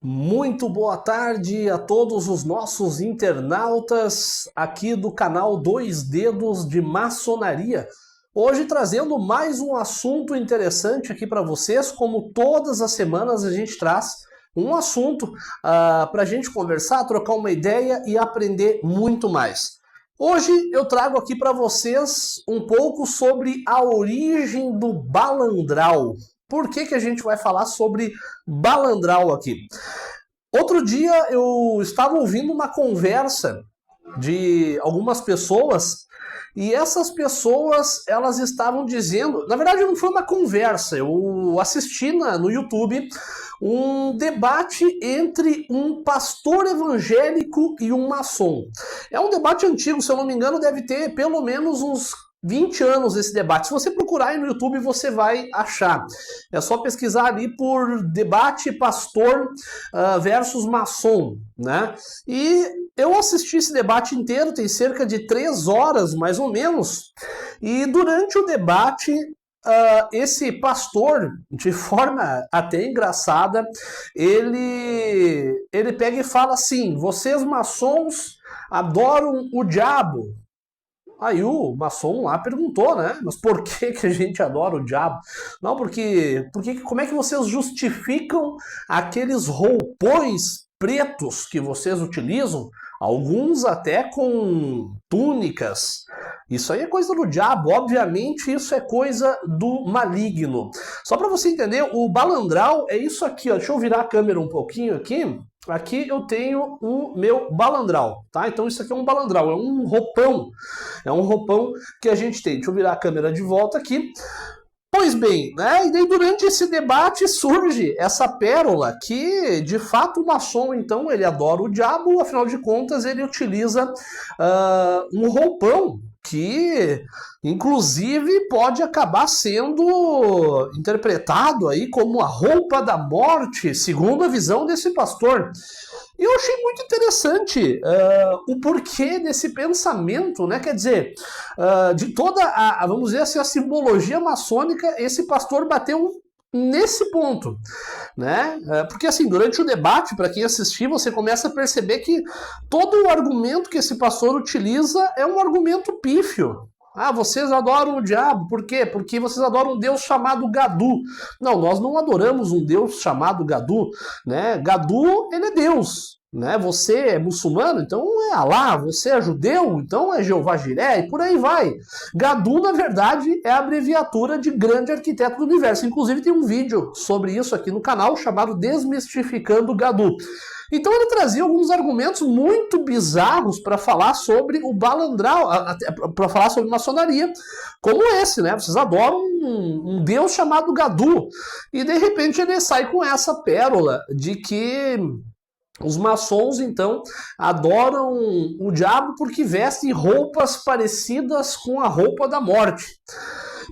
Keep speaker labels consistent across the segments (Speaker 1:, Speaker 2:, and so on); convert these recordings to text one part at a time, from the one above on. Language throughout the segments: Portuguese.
Speaker 1: Muito boa tarde a todos os nossos internautas aqui do canal Dois Dedos de Maçonaria. Hoje trazendo mais um assunto interessante aqui para vocês, como todas as semanas a gente traz um assunto para a gente conversar, trocar uma ideia e aprender muito mais. Hoje eu trago aqui para vocês um pouco sobre a origem do balandral. Por que a gente vai falar sobre balandral aqui? Outro dia eu estava ouvindo uma conversa de algumas pessoas e essas pessoas elas estavam dizendo, na verdade não foi uma conversa, eu assisti no YouTube um debate entre um pastor evangélico e um maçom. É um debate antigo, se eu não me engano deve ter pelo menos uns 20 anos esse debate. Se você procurar aí no YouTube, você vai achar. É só pesquisar ali por debate pastor versus maçom, né? E eu assisti esse debate inteiro, tem cerca de 3 horas, mais ou menos. E durante o debate, esse pastor, de forma até engraçada, ele pega e fala assim: vocês maçons adoram o diabo. Aí o maçom lá perguntou, né? Mas por que a gente adora o diabo? Não, porque como é que vocês justificam aqueles roupões pretos que vocês utilizam? Alguns até com túnicas. Isso aí é coisa do diabo, obviamente isso é coisa do maligno. Só para você entender, o balandral é isso aqui, ó. Deixa eu virar a câmera um pouquinho aqui. Aqui eu tenho o meu balandral, tá? Então isso aqui é um balandral, é um roupão que a gente tem. Deixa eu virar a câmera de volta aqui. Pois bem, né? E daí durante esse debate surge essa pérola que, de fato, o maçom, então, ele adora o diabo, afinal de contas, ele utiliza um roupão que, inclusive, pode acabar sendo interpretado aí como a roupa da morte, segundo a visão desse pastor. E eu achei muito interessante o porquê desse pensamento, né? Quer dizer, de toda vamos dizer assim, a simbologia maçônica, esse pastor bateu nesse ponto, né? Porque assim, durante o debate, para quem assistir, você começa a perceber que todo o argumento que esse pastor utiliza é um argumento pífio. Ah, vocês adoram o diabo, por quê? Porque vocês adoram um Deus chamado Gadu. Não, nós não adoramos um Deus chamado Gadu, né? Gadu, ele é Deus, né? Você é muçulmano, então é Alá, você é judeu, então é Jeová Jiré, e por aí vai. Gadu, na verdade, é a abreviatura de grande arquiteto do universo. Inclusive tem um vídeo sobre isso aqui no canal chamado Desmistificando Gadu. Então ele trazia alguns argumentos muito bizarros para falar sobre o balandral, para falar sobre maçonaria, como esse, né? Vocês adoram um deus chamado Gadu. E de repente ele sai com essa pérola de que os maçons, então, adoram o diabo porque vestem roupas parecidas com a roupa da morte.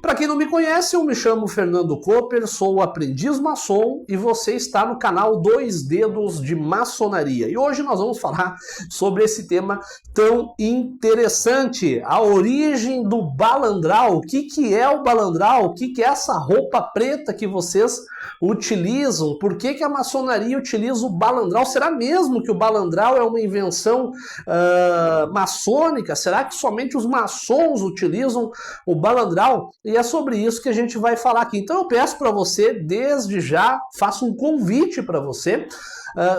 Speaker 1: Para quem não me conhece, eu me chamo Fernando Cooper, sou aprendiz maçom e você está no canal Dois Dedos de Maçonaria. E hoje nós vamos falar sobre esse tema tão interessante, a origem do balandral. O que é o balandral? O que é essa roupa preta que vocês utilizam? Por que a maçonaria utiliza o balandral? Será mesmo que o balandral é uma invenção maçônica? Será que somente os maçons utilizam o balandral? E é sobre isso que a gente vai falar aqui. Então eu peço para você, desde já, faço um convite para você.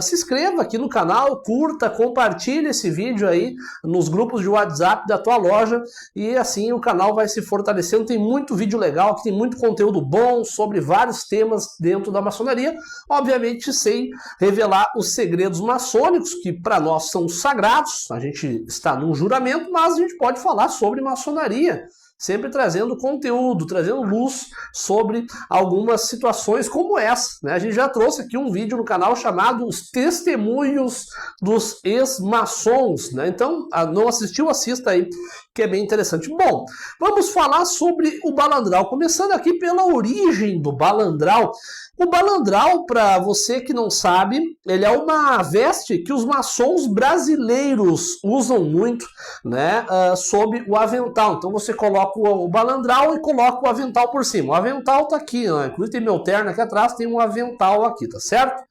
Speaker 1: Se inscreva aqui no canal, curta, compartilhe esse vídeo aí nos grupos de WhatsApp da tua loja e assim o canal vai se fortalecendo. Tem muito vídeo legal, tem muito conteúdo bom sobre vários temas dentro da maçonaria, obviamente sem revelar os segredos maçônicos, que para nós são sagrados. A gente está num juramento, mas a gente pode falar sobre maçonaria, sempre trazendo conteúdo, trazendo luz sobre algumas situações como essa, né? A gente já trouxe aqui um vídeo no canal chamado Os Testemunhos dos Ex-Maçons, né? Então, não assistiu, assista aí, que é bem interessante. Bom, vamos falar sobre o balandral, começando aqui pela origem do balandral. O balandral, para você que não sabe, ele é uma veste que os maçons brasileiros usam muito, né, sob o avental. Então você coloca o balandral e coloca o avental por cima. O avental tá aqui, ó. Inclusive tem meu terno aqui atrás, tem um avental aqui, tá certo?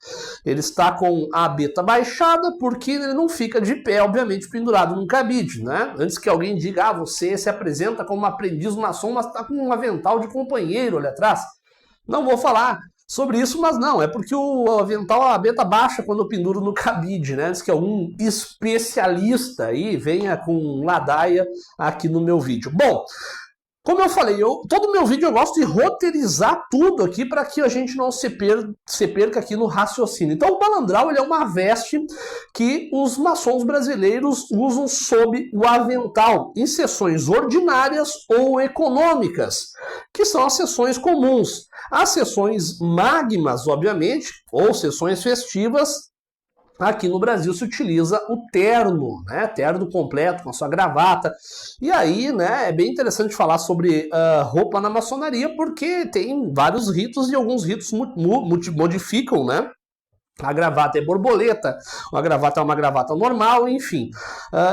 Speaker 1: Ele está com a abeta baixada porque ele não fica de pé, obviamente, pendurado num cabide, né? Antes que alguém diga, você se apresenta como um aprendiz maçom, mas está com um avental de companheiro ali atrás. Não vou falar sobre isso, mas não, é porque o avental, a abeta baixa quando eu penduro no cabide, né? Antes que algum especialista aí venha com ladaia aqui no meu vídeo. Bom, como eu falei, todo meu vídeo eu gosto de roteirizar tudo aqui para que a gente não se perca aqui no raciocínio. Então o balandral ele é uma veste que os maçons brasileiros usam sob o avental, em sessões ordinárias ou econômicas, que são as sessões comuns. As sessões magmas, obviamente, ou sessões festivas, aqui no Brasil se utiliza o terno, né? Terno completo, com a sua gravata. E aí, né, é bem interessante falar sobre roupa na maçonaria, porque tem vários ritos e alguns ritos modificam, né? A gravata é borboleta, a gravata é uma gravata normal, enfim.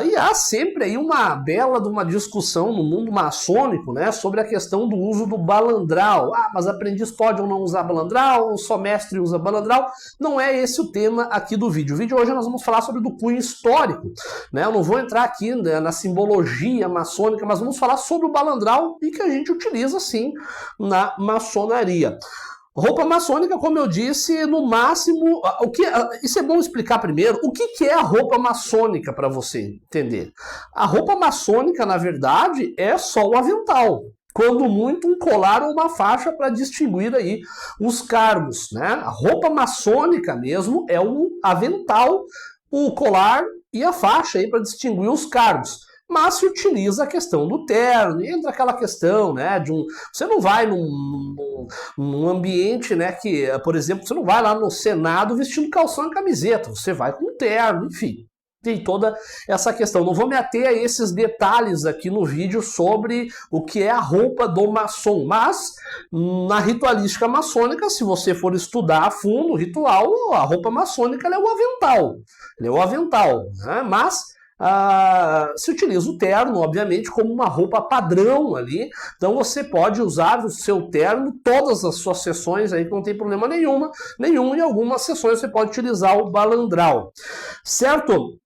Speaker 1: E há sempre aí uma bela de uma discussão no mundo maçônico, né, sobre a questão do uso do balandral. Mas aprendiz pode ou não usar balandral, só mestre usa balandral. Não é esse o tema aqui do vídeo. O vídeo hoje nós vamos falar sobre do cunho histórico, né? Eu não vou entrar aqui, né, na simbologia maçônica, mas vamos falar sobre o balandral e que a gente utiliza sim na maçonaria. Roupa maçônica, como eu disse, no máximo... Isso é bom explicar primeiro. O que é a roupa maçônica para você entender? A roupa maçônica, na verdade, é só o avental. Quando muito, um colar ou uma faixa para distinguir aí os cargos, né? A roupa maçônica mesmo é o avental, o colar e a faixa aí para distinguir os cargos. Mas se utiliza a questão do terno, e entra aquela questão, né, você não vai num ambiente, né, que, por exemplo, você não vai lá no Senado vestindo calção e camiseta, você vai com terno, enfim. Tem toda essa questão. Não vou me ater a esses detalhes aqui no vídeo sobre o que é a roupa do maçom, mas na ritualística maçônica, se você for estudar a fundo o ritual, a roupa maçônica ela é o avental. Ele é o avental, né, mas... se utiliza o terno, obviamente, como uma roupa padrão ali. Então você pode usar o seu terno todas as suas sessões aí, que não tem problema nenhum. Em algumas sessões você pode utilizar o balandral, certo?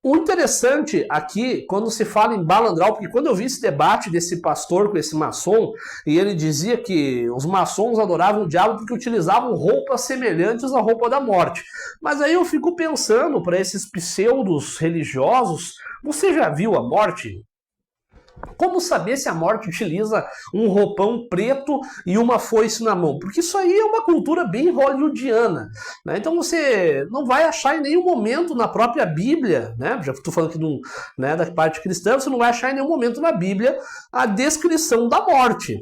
Speaker 1: O interessante aqui, quando se fala em balandral, porque quando eu vi esse debate desse pastor com esse maçom, e ele dizia que os maçons adoravam o diabo porque utilizavam roupas semelhantes à roupa da morte. Mas aí eu fico pensando, para esses pseudos religiosos, você já viu a morte? Como saber se a morte utiliza um roupão preto e uma foice na mão? Porque isso aí é uma cultura bem hollywoodiana, né? Então você não vai achar em nenhum momento na própria Bíblia, né? Já estou falando aqui né, da parte cristã, você não vai achar em nenhum momento na Bíblia a descrição da morte.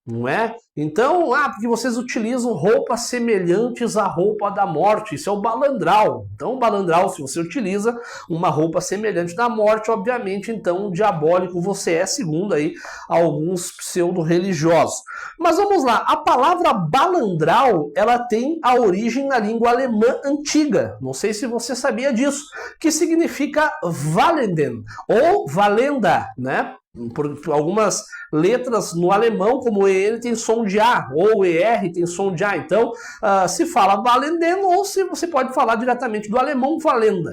Speaker 1: Não é? Então, porque vocês utilizam roupas semelhantes à roupa da morte, isso é o balandral. Então, o balandral, se você utiliza uma roupa semelhante da morte, obviamente, então, diabólico você é, segundo aí alguns pseudo-religiosos. Mas vamos lá, a palavra balandral, ela tem a origem na língua alemã antiga, não sei se você sabia disso, que significa valenden, ou valenda, né? Por algumas letras no alemão, como o EN tem som de A, ou o ER tem som de A. Então, se fala valenden, ou se você pode falar diretamente do alemão valenda.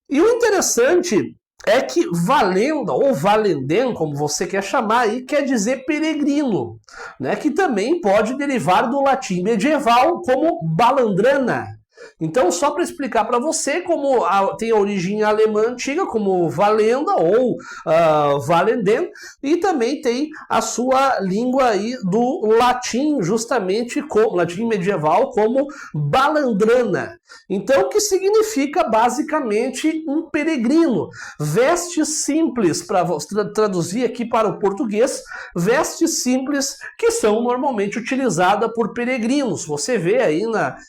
Speaker 1: E o interessante é que valenda, ou valenden, como você quer chamar aí, quer dizer peregrino, né? Que também pode derivar do latim medieval como balandrana. Então, só para explicar para você, como tem a origem alemã antiga, como valenda ou valenden, e também tem a sua língua aí do latim, justamente, latim medieval, como balandrana. Então, que significa basicamente um peregrino. Vestes simples, para traduzir aqui para o português, vestes simples que são normalmente utilizadas por peregrinos. Você vê aí,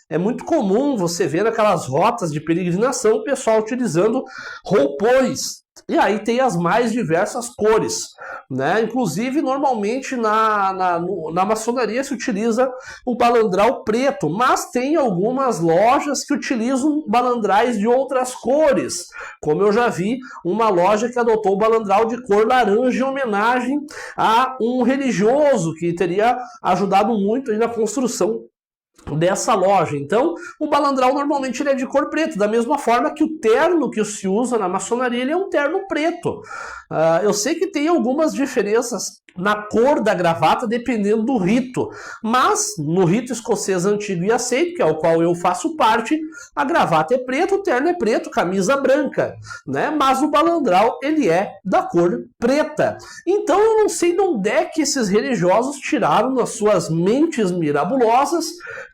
Speaker 1: é muito comum Você vê naquelas rotas de peregrinação o pessoal utilizando roupões. E aí tem as mais diversas cores, né? Inclusive, normalmente na maçonaria se utiliza o balandral preto, mas tem algumas lojas que utilizam balandrais de outras cores, como eu já vi uma loja que adotou o balandral de cor laranja em homenagem a um religioso que teria ajudado muito aí na construção dessa loja. Então, o balandral normalmente ele é de cor preta, da mesma forma que o terno que se usa na maçonaria ele é um terno preto. Eu sei que tem algumas diferenças na cor da gravata dependendo do rito, mas no rito escocês antigo e aceito, que é o qual eu faço parte, a gravata é preta, o terno é preto, camisa branca, né? Mas o balandral ele é da cor preta. Então eu não sei de onde é que esses religiosos tiraram nas suas mentes mirabulosas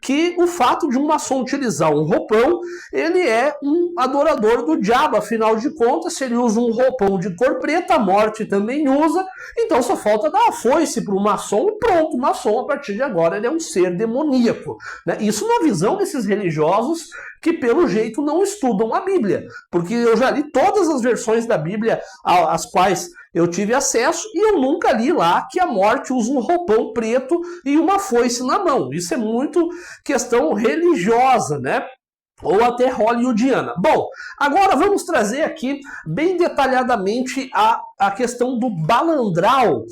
Speaker 1: que o fato de um maçom utilizar um roupão, ele é um adorador do diabo. Afinal de contas, se ele usa um roupão de cor preta, a morte também usa, então só falta dar a foice para o maçom e pronto, o maçom a partir de agora ele é um ser demoníaco, né? Isso na visão desses religiosos que pelo jeito não estudam a Bíblia, porque eu já li todas as versões da Bíblia às quais eu tive acesso e eu nunca li lá que a morte usa um roupão preto e uma foice na mão. Isso é muito questão religiosa, né? Ou até hollywoodiana. Bom, agora vamos trazer aqui bem detalhadamente a questão do balandral.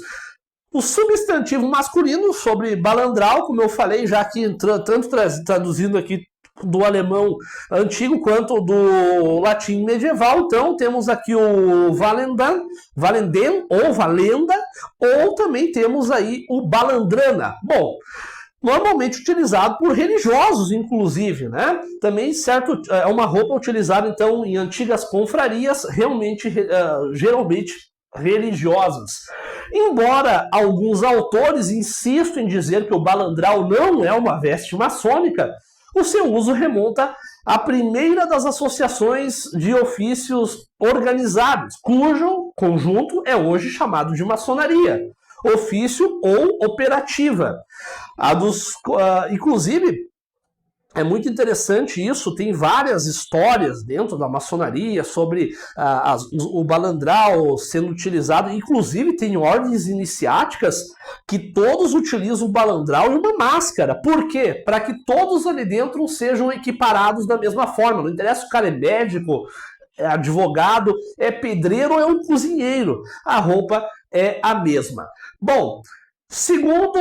Speaker 1: O substantivo masculino sobre balandral, como eu falei já aqui, tanto traduzindo aqui do alemão antigo quanto do latim medieval. Então temos aqui o Valenden ou Valenda, ou também temos aí o Balandrana. Bom, normalmente utilizado por religiosos, inclusive, né? Também, certo, é uma roupa utilizada, então, em antigas confrarias, geralmente religiosas. Embora alguns autores insistam em dizer que o balandral não é uma veste maçônica, o seu uso remonta à primeira das associações de ofícios organizados, cujo conjunto é hoje chamado de maçonaria, ofício ou operativa. Inclusive, é muito interessante isso, tem várias histórias dentro da maçonaria sobre o balandral sendo utilizado, inclusive tem ordens iniciáticas que todos utilizam o balandral e uma máscara. Por quê? Para que todos ali dentro sejam equiparados da mesma forma, não interessa se o cara é médico, é advogado, é pedreiro ou é um cozinheiro, a roupa é a mesma. Bom, segundo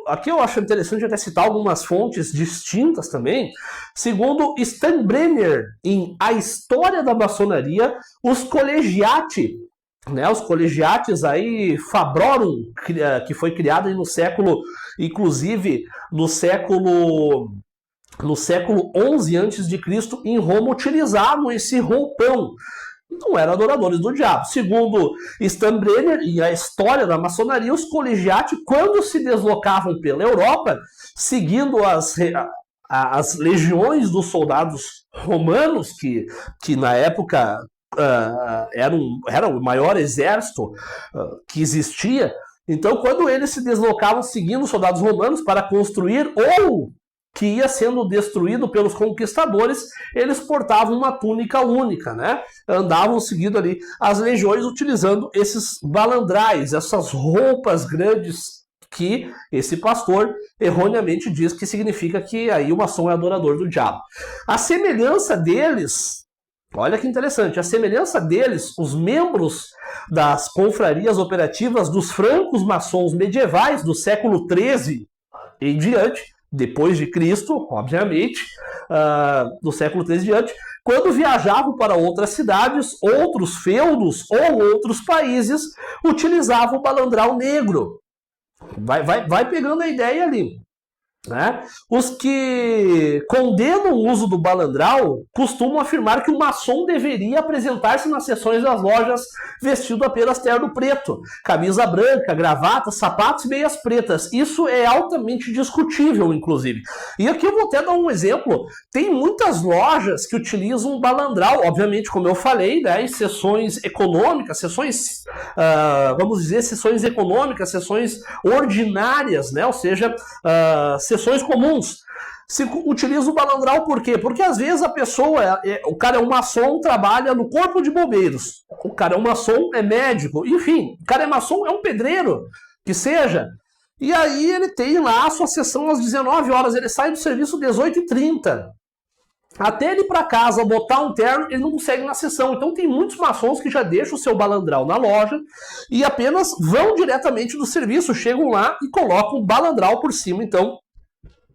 Speaker 1: aqui eu acho interessante até citar algumas fontes distintas também. Segundo Steinbrenner, em A História da Maçonaria, os colegiati, né, os colegiates aí Fabrorum, que foi criado aí no século, inclusive no século XI a.C., em Roma, utilizavam esse roupão. Não eram adoradores do diabo. Segundo Steinbrenner e a História da Maçonaria, os colegiati, quando se deslocavam pela Europa, seguindo as legiões dos soldados romanos, que na época era o maior exército que existia, então quando eles se deslocavam seguindo os soldados romanos para construir ou que ia sendo destruído pelos conquistadores, eles portavam uma túnica única, né? Andavam seguindo ali as legiões utilizando esses balandrais, essas roupas grandes que esse pastor erroneamente diz que significa que aí o maçom é adorador do diabo. A semelhança deles, olha que interessante, a semelhança deles, os membros das confrarias operativas dos francos maçons medievais do século XIII em diante, depois de Cristo, obviamente, do século XIII em diante, quando viajavam para outras cidades, outros feudos ou outros países, utilizavam o balandral negro. Vai pegando a ideia ali. Né? Os que condenam o uso do balandral costumam afirmar que o maçom deveria apresentar-se nas sessões das lojas vestido apenas terno preto, camisa branca, gravata, sapatos e meias pretas. Isso é altamente discutível, inclusive. E aqui eu vou até dar um exemplo. Tem muitas lojas que utilizam balandral, obviamente, como eu falei, né, em sessões econômicas, vamos dizer, sessões econômicas, sessões ordinárias, né, ou seja, sessões comuns. Se utiliza o balandral por quê? Porque às vezes a pessoa, o cara é um maçom, trabalha no corpo de bombeiros. O cara é um maçom, é médico, enfim, o cara é maçom, é um pedreiro, que seja. E aí ele tem lá a sua sessão às 19 horas, ele sai do serviço às 18h30. Até ele ir para casa botar um terno, ele não consegue na sessão. Então tem muitos maçons que já deixam o seu balandral na loja e apenas vão diretamente do serviço, chegam lá e colocam o balandral por cima, então,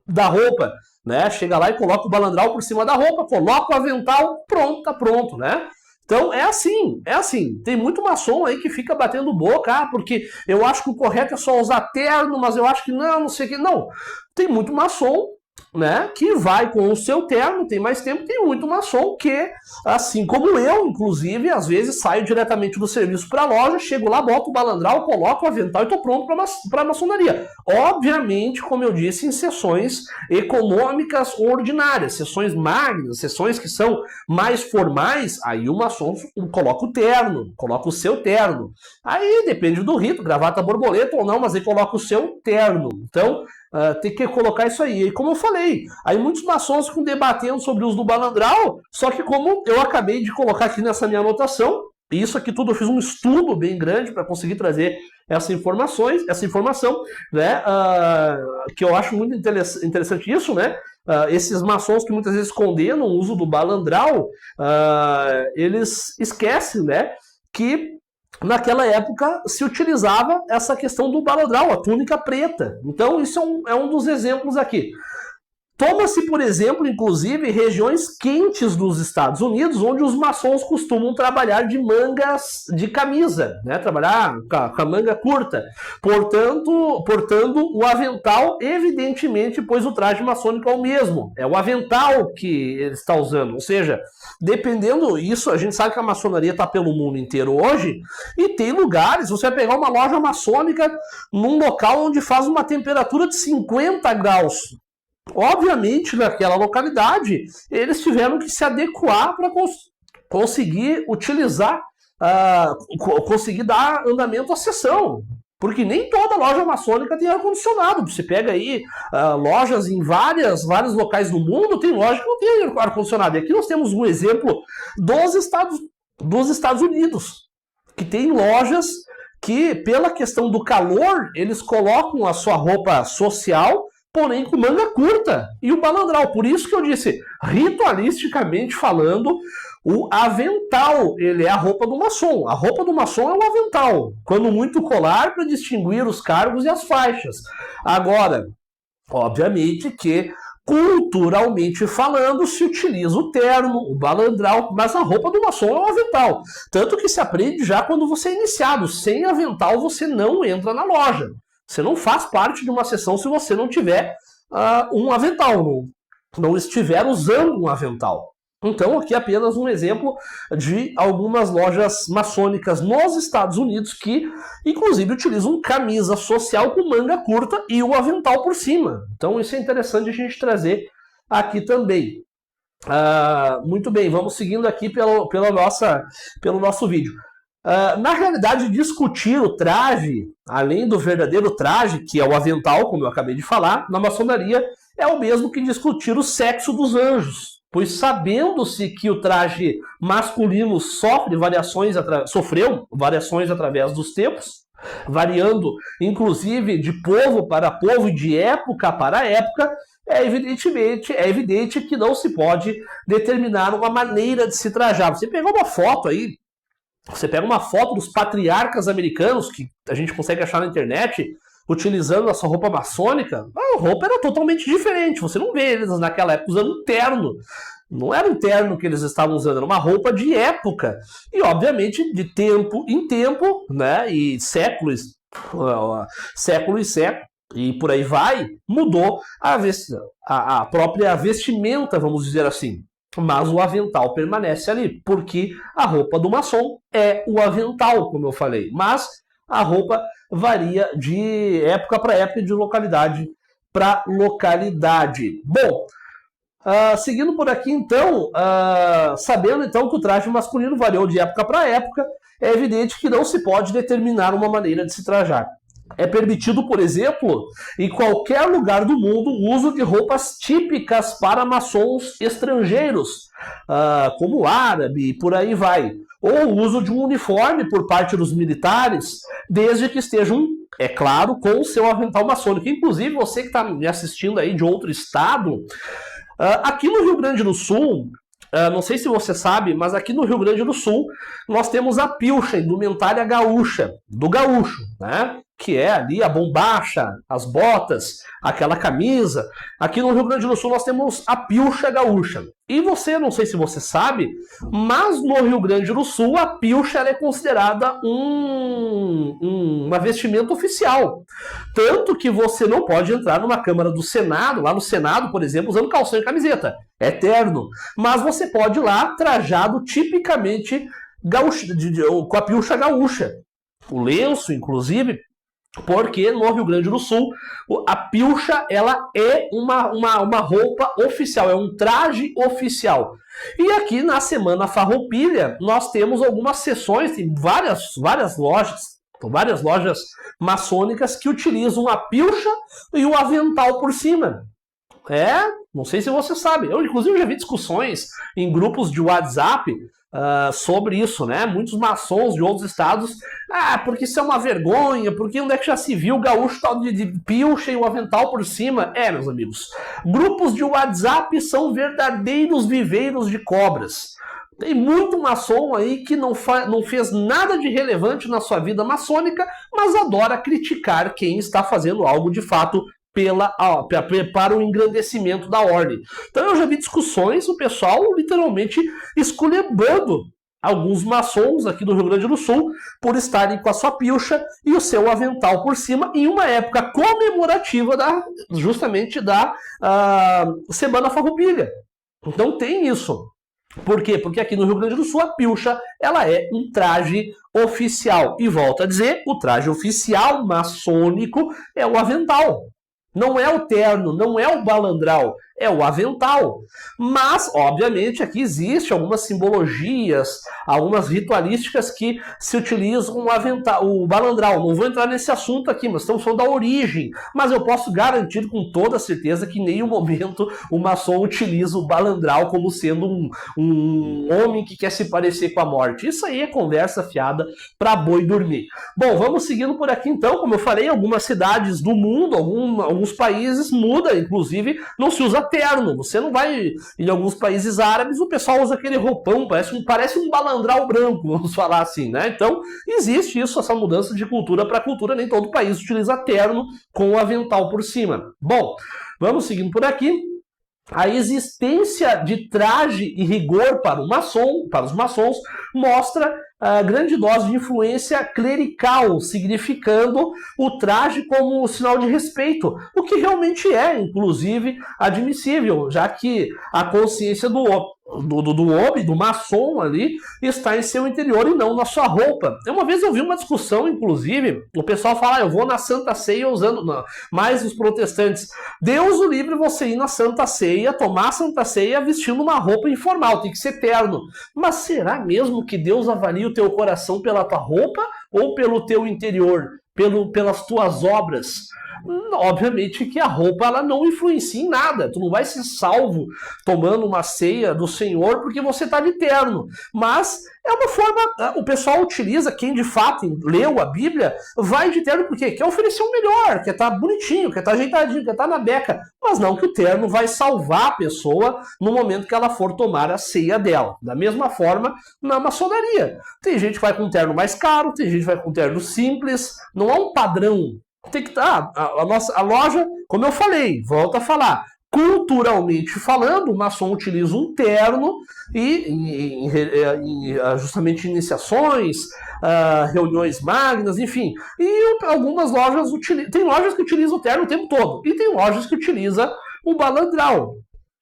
Speaker 1: da roupa, né? Chega lá e coloca o balandral por cima da roupa, coloca o avental, pronto, tá pronto, né? Então é assim, é assim. Tem muito maçom aí que fica batendo boca, porque eu acho que o correto é só usar terno, mas eu acho que não sei o que. Não, tem muito maçom, né, que vai com o seu terno, tem mais tempo, tem muito maçom que, assim como eu, inclusive, às vezes saio diretamente do serviço para a loja, chego lá, boto o balandral, coloco o avental e estou pronto para a maçonaria. Obviamente, como eu disse, em sessões econômicas ordinárias, sessões magnas, sessões que são mais formais, aí o maçom coloca o terno, coloca o seu terno. Aí depende do rito, gravata borboleta ou não, mas ele coloca o seu terno. Então, tem que colocar isso aí. E como eu falei, aí muitos maçons ficam debatendo sobre o uso do balandral, só que como eu acabei de colocar aqui nessa minha anotação, e isso aqui tudo eu fiz um estudo bem grande para conseguir trazer essa informação, né, que eu acho muito interessante isso, né? Esses maçons que muitas vezes condenam o uso do balandral, eles esquecem, né, que naquela época se utilizava essa questão do balandral, a túnica preta. Então isso é um dos exemplos aqui. Toma-se, por exemplo, inclusive, regiões quentes dos Estados Unidos, onde os maçons costumam trabalhar de mangas de camisa, né? Trabalhar com a manga curta. Portando o avental, evidentemente, pois o traje maçônico é o mesmo. É o avental que ele está usando. Ou seja, dependendo disso, a gente sabe que a maçonaria está pelo mundo inteiro hoje, e tem lugares, você vai pegar uma loja maçônica num local onde faz uma temperatura de 50 graus. Obviamente, naquela localidade, eles tiveram que se adequar para conseguir utilizar, conseguir dar andamento à sessão. Porque nem toda loja maçônica tem ar-condicionado. Você pega aí lojas em vários locais do mundo, tem loja que não tem ar-condicionado. E aqui nós temos um exemplo dos Estados Unidos, que tem lojas que, pela questão do calor, eles colocam a sua roupa social, porém com manga curta, e o balandral. Por isso que eu disse, ritualisticamente falando, o avental, ele é a roupa do maçom. A roupa do maçom é o avental, quando muito colar para distinguir os cargos e as faixas. Agora, obviamente que, culturalmente falando, se utiliza o terno, o balandral, mas a roupa do maçom é o avental. Tanto que se aprende já quando você é iniciado. Sem avental você não entra na loja. Você não faz parte de uma sessão se você não tiver um avental, não estiver usando um avental. Então, aqui apenas um exemplo de algumas lojas maçônicas nos Estados Unidos que, inclusive, utilizam camisa social com manga curta e o avental por cima. Então, isso é interessante a gente trazer aqui também. Muito bem, vamos seguindo aqui pelo nosso vídeo. Na realidade, discutir o traje, além do verdadeiro traje, que é o avental, como eu acabei de falar, na maçonaria é o mesmo que discutir o sexo dos anjos, pois sabendo-se que o traje masculino sofreu variações através dos tempos, variando inclusive de povo para povo e de época para época, é evidente que não se pode determinar uma maneira de se trajar. Você pegou uma foto aí, você pega uma foto dos patriarcas americanos, que a gente consegue achar na internet, utilizando a sua roupa maçônica, a roupa era totalmente diferente. Você não vê eles naquela época usando um terno. Não era um terno que eles estavam usando, era uma roupa de época. E, obviamente, de tempo em tempo, né, e séculos, e por aí vai, mudou a própria vestimenta, vamos dizer assim. Mas o avental permanece ali, porque a roupa do maçom é o avental, como eu falei. Mas a roupa varia de época para época e de localidade para localidade. Bom, seguindo por aqui então, sabendo então que o traje masculino variou de época para época, é evidente que não se pode determinar uma maneira de se trajar. É permitido, por exemplo, em qualquer lugar do mundo, o uso de roupas típicas para maçons estrangeiros, como árabe e por aí vai. Ou o uso de um uniforme por parte dos militares, desde que estejam, é claro, com o seu avental maçônico. Inclusive, você que está me assistindo aí de outro estado, aqui no Rio Grande do Sul, não sei se você sabe, mas aqui no Rio Grande do Sul nós temos a pilcha, indumentária gaúcha, do gaúcho, né? Que é ali a bombacha, as botas, aquela camisa. Aqui no Rio Grande do Sul nós temos a pilcha gaúcha. E você, não sei se você sabe, mas no Rio Grande do Sul a pilcha é considerada uma vestimenta oficial. Tanto que você não pode entrar numa Câmara do Senado, lá no Senado, por exemplo, usando calção e camiseta. É terno. Mas você pode ir lá trajado tipicamente gaúcho, com a pilcha gaúcha. O lenço, inclusive, porque no Rio Grande do Sul a pilcha ela é uma roupa oficial, é um traje oficial. E aqui na Semana Farroupilha nós temos algumas sessões, tem várias lojas maçônicas que utilizam a pilcha e o avental por cima. Não sei se você sabe. Eu, inclusive, já vi discussões em grupos de WhatsApp sobre isso, né? Muitos maçons de outros estados, porque isso é uma vergonha, porque onde é que já se viu o gaúcho tal de pilcha e o avental por cima? Meus amigos, grupos de WhatsApp são verdadeiros viveiros de cobras. Tem muito maçom aí que não fez nada de relevante na sua vida maçônica, mas adora criticar quem está fazendo algo de fato para o engrandecimento da ordem. Então eu já vi discussões, o pessoal literalmente esculhambando alguns maçons aqui do Rio Grande do Sul por estarem com a sua pilcha e o seu avental por cima em uma época comemorativa justamente da Semana Farroupilha. Então tem isso. Por quê? Porque aqui no Rio Grande do Sul a pilcha ela é um traje oficial. E volto a dizer, o traje oficial maçônico é o avental. Não é o terno, não é o balandral, é o avental. Mas, obviamente, aqui existe algumas simbologias, algumas ritualísticas que se utilizam o balandral. Não vou entrar nesse assunto aqui, mas estamos falando da origem. Mas eu posso garantir com toda certeza que em nenhum momento o maçom utiliza o balandral como sendo um homem que quer se parecer com a morte. Isso aí é conversa fiada para boi dormir. Bom, vamos seguindo por aqui então. Como eu falei, algumas cidades do mundo, alguns países muda, inclusive não se usa terno. Você não vai em alguns países árabes, o pessoal usa aquele roupão, parece um balandral branco, vamos falar assim, né? Então, existe isso, essa mudança de cultura para cultura, nem todo país utiliza terno com o avental por cima. Bom, vamos seguindo por aqui. A existência de traje e rigor para os maçons mostra a grande dose de influência clerical, significando o traje como sinal de respeito, o que realmente é, inclusive, admissível, já que a consciência do homem, do maçom ali, está em seu interior e não na sua roupa. Uma vez eu vi uma discussão, inclusive, o pessoal fala, eu vou na Santa Ceia usando, mais os protestantes, Deus o livre você ir na Santa Ceia, tomar a Santa Ceia vestindo uma roupa informal, tem que ser terno. Mas será mesmo que Deus avalia o teu coração pela tua roupa ou pelo teu interior, pelas tuas obras? Obviamente que a roupa ela não influencia em nada. Tu não vai ser salvo tomando uma ceia do Senhor porque você está de terno. Mas é uma forma, o pessoal utiliza, quem de fato leu a Bíblia, vai de terno porque quer oferecer o melhor, quer estar bonitinho, quer estar ajeitadinho, quer estar na beca. Mas não que o terno vai salvar a pessoa no momento que ela for tomar a ceia dela. Da mesma forma, na maçonaria. Tem gente que vai com um terno mais caro, tem gente que vai com um terno simples, não há um padrão. Tem que estar. A loja, como eu falei, volto a falar, culturalmente falando, o maçom utiliza um terno e justamente iniciações, reuniões magnas, enfim. E algumas lojas tem lojas que utilizam o terno o tempo todo e tem lojas que utilizam o balandral.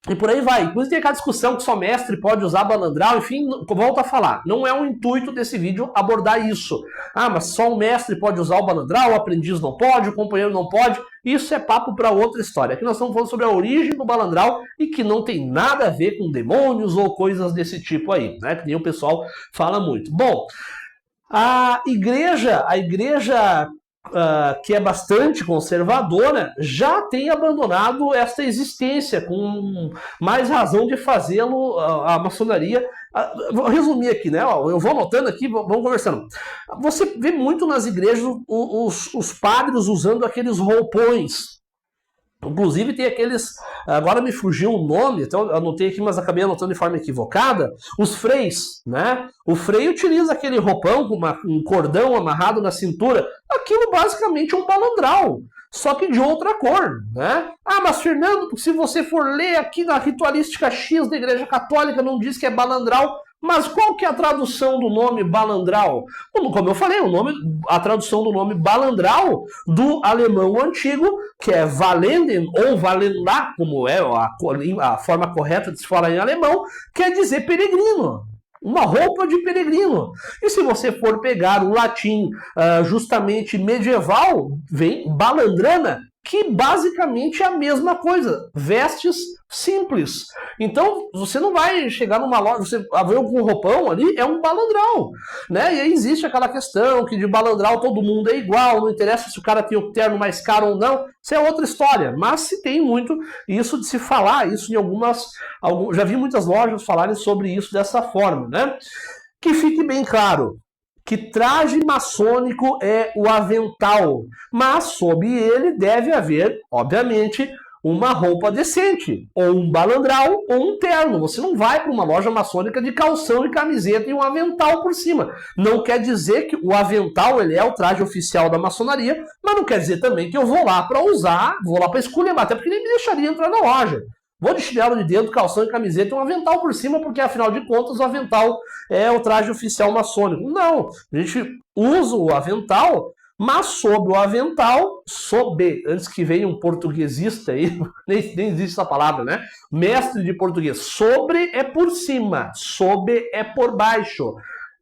Speaker 1: E por aí vai. Inclusive tem aquela discussão que só mestre pode usar balandral, enfim, volto a falar. Não é o intuito desse vídeo abordar isso. Mas só o mestre pode usar o balandral, o aprendiz não pode, o companheiro não pode. Isso é papo para outra história. Aqui nós estamos falando sobre a origem do balandral e que não tem nada a ver com demônios ou coisas desse tipo aí, né? Que nem o pessoal fala muito. Bom, a igreja que é bastante conservadora, já tem abandonado esta existência, com mais razão de fazê-lo a maçonaria. Vou resumir aqui, né? Eu vou anotando aqui, vamos conversando. Você vê muito nas igrejas os padres usando aqueles roupões. Inclusive tem aqueles, agora me fugiu o nome, então eu anotei aqui, mas acabei anotando de forma equivocada, os freis, né? O frei utiliza aquele roupão com um cordão amarrado na cintura, aquilo basicamente é um balandral, só que de outra cor, né? Ah, mas Fernando, se você for ler aqui na ritualística X da Igreja Católica, não diz que é balandral. Mas qual que é a tradução do nome balandral? Como eu falei, a tradução do nome balandral do alemão antigo, que é Valenden ou Valendá, como é a forma correta de se falar em alemão, quer dizer peregrino. Uma roupa de peregrino. E se você for pegar o latim justamente medieval, vem balandrana, que basicamente é a mesma coisa. Vestes simples. Então, você não vai chegar numa loja, você vê um roupão ali, é um balandral, né? E aí existe aquela questão que de balandral todo mundo é igual, não interessa se o cara tem o terno mais caro ou não, isso é outra história. Mas se tem muito isso de se falar, isso em já vi muitas lojas falarem sobre isso dessa forma, né? Que fique bem claro, que traje maçônico é o avental, mas sob ele deve haver, obviamente, uma roupa decente, ou um balandral, ou um terno. Você não vai para uma loja maçônica de calção e camiseta e um avental por cima. Não quer dizer que o avental ele é o traje oficial da maçonaria, mas não quer dizer também que eu vou lá para usar, vou lá para esculhambar, até porque nem me deixaria entrar na loja. Vou de chinelo de dedo, calção e camiseta e um avental por cima, porque afinal de contas o avental é o traje oficial maçônico. Não, a gente usa o avental, mas sob o avental, antes que venha um portuguesista aí, nem existe essa palavra, né? Mestre de português, sobre é por cima, sob é por baixo.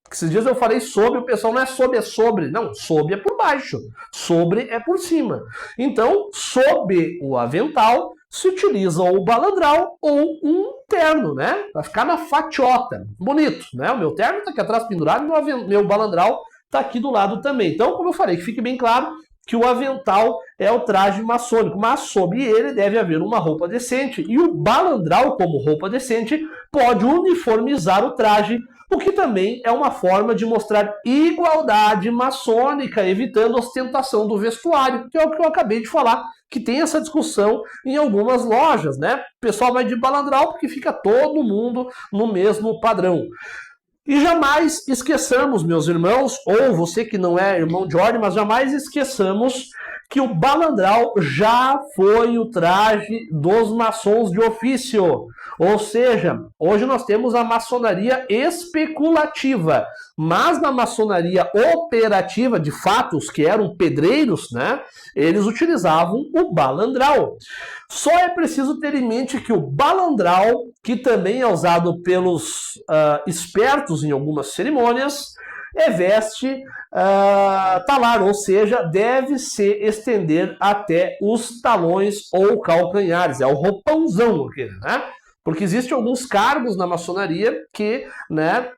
Speaker 1: Esses dias eu falei sobre, o pessoal não é sob, é sobre. Não, sob é por baixo, sobre é por cima. Então, sob o avental, se utiliza ou o balandral ou um terno, né? Vai ficar na fatiota. Bonito, né? O meu terno tá aqui atrás pendurado e meu balandral tá aqui do lado também. Então, como eu falei, que fique bem claro que o avental é o traje maçônico, mas sob ele deve haver uma roupa decente. E o balandral, como roupa decente, pode uniformizar o traje, o que também é uma forma de mostrar igualdade maçônica, evitando ostentação do vestuário, que é o que eu acabei de falar, que tem essa discussão em algumas lojas, né? O pessoal vai de balandral porque fica todo mundo no mesmo padrão. E jamais esqueçamos, meus irmãos, ou você que não é irmão de ordem, mas jamais esqueçamos que o balandral já foi o traje dos maçons de ofício. Ou seja, hoje nós temos a maçonaria especulativa, mas na maçonaria operativa, de fato, os que eram pedreiros, né, eles utilizavam o balandral. Só é preciso ter em mente que o balandral, que também é usado pelos espertos em algumas cerimônias, é veste talar, ou seja, deve se estender até os talões ou calcanhares. É o roupãozão aquele, né? Porque existem alguns cargos na maçonaria que, né,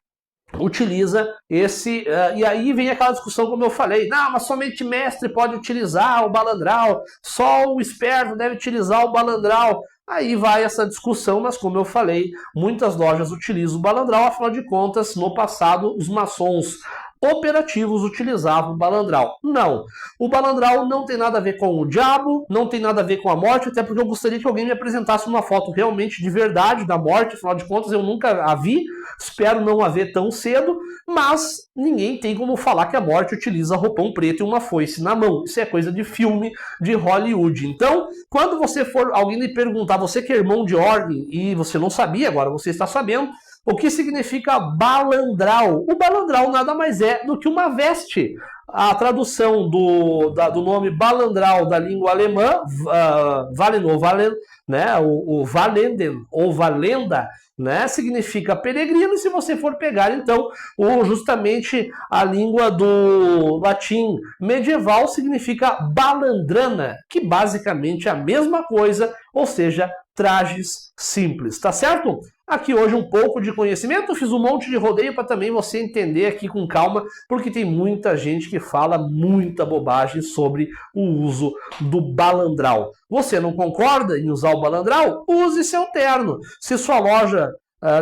Speaker 1: utiliza esse... e aí vem aquela discussão, como eu falei, não, mas somente mestre pode utilizar o balandral, só o esperto deve utilizar o balandral. Aí vai essa discussão, mas como eu falei, muitas lojas utilizam o balandral, afinal de contas, no passado, os maçons operativos utilizavam o balandral. Não, o balandral não tem nada a ver com o diabo, não tem nada a ver com a morte, até porque eu gostaria que alguém me apresentasse uma foto realmente de verdade da morte, afinal de contas eu nunca a vi, espero não a ver tão cedo, mas ninguém tem como falar que a morte utiliza roupão preto e uma foice na mão. Isso é coisa de filme de Hollywood. Então, quando você for, alguém lhe perguntar, você que é irmão de ordem e você não sabia, agora você está sabendo, o que significa balandral? O balandral nada mais é do que uma veste. A tradução do nome balandral da língua alemã, né, o Valenden ou Valenda, né, significa peregrino, e se você for pegar, então, justamente a língua do latim medieval significa balandrana, que basicamente é a mesma coisa, ou seja, trajes simples, tá certo? aqui hoje um pouco de conhecimento, fiz um monte de rodeio para também você entender aqui com calma, porque tem muita gente que fala muita bobagem sobre o uso do balandral. Você não concorda em usar o balandral? Use seu terno. Se sua loja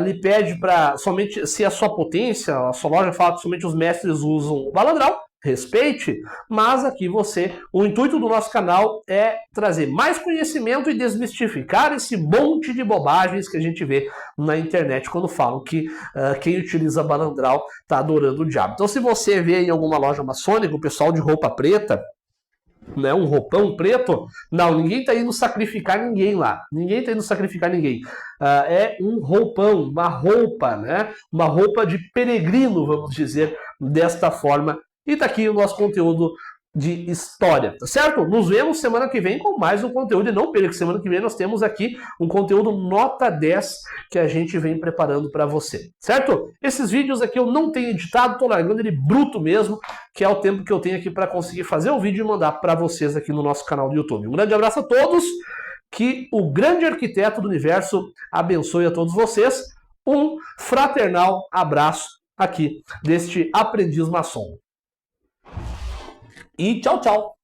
Speaker 1: lhe pede para somente, se a sua potência, a sua loja fala que somente os mestres usam o balandral, respeite, mas aqui o intuito do nosso canal é trazer mais conhecimento e desmistificar esse monte de bobagens que a gente vê na internet quando falam que quem utiliza balandral está adorando o diabo. Então se você vê em alguma loja maçônica o pessoal de roupa preta, né, um roupão preto, não, ninguém está indo sacrificar ninguém lá, ninguém está indo sacrificar ninguém, é um roupão, uma roupa, né, uma roupa de peregrino, vamos dizer, desta forma. E tá aqui o nosso conteúdo de história, tá certo? Nos vemos semana que vem com mais um conteúdo. E não perca que semana que vem nós temos aqui um conteúdo nota 10 que a gente vem preparando para você, certo? Esses vídeos aqui eu não tenho editado, tô largando ele bruto mesmo, que é o tempo que eu tenho aqui para conseguir fazer o vídeo e mandar para vocês aqui no nosso canal do YouTube. Um grande abraço a todos, que o grande arquiteto do universo abençoe a todos vocês. Um fraternal abraço aqui deste aprendiz maçom. E tchau, tchau!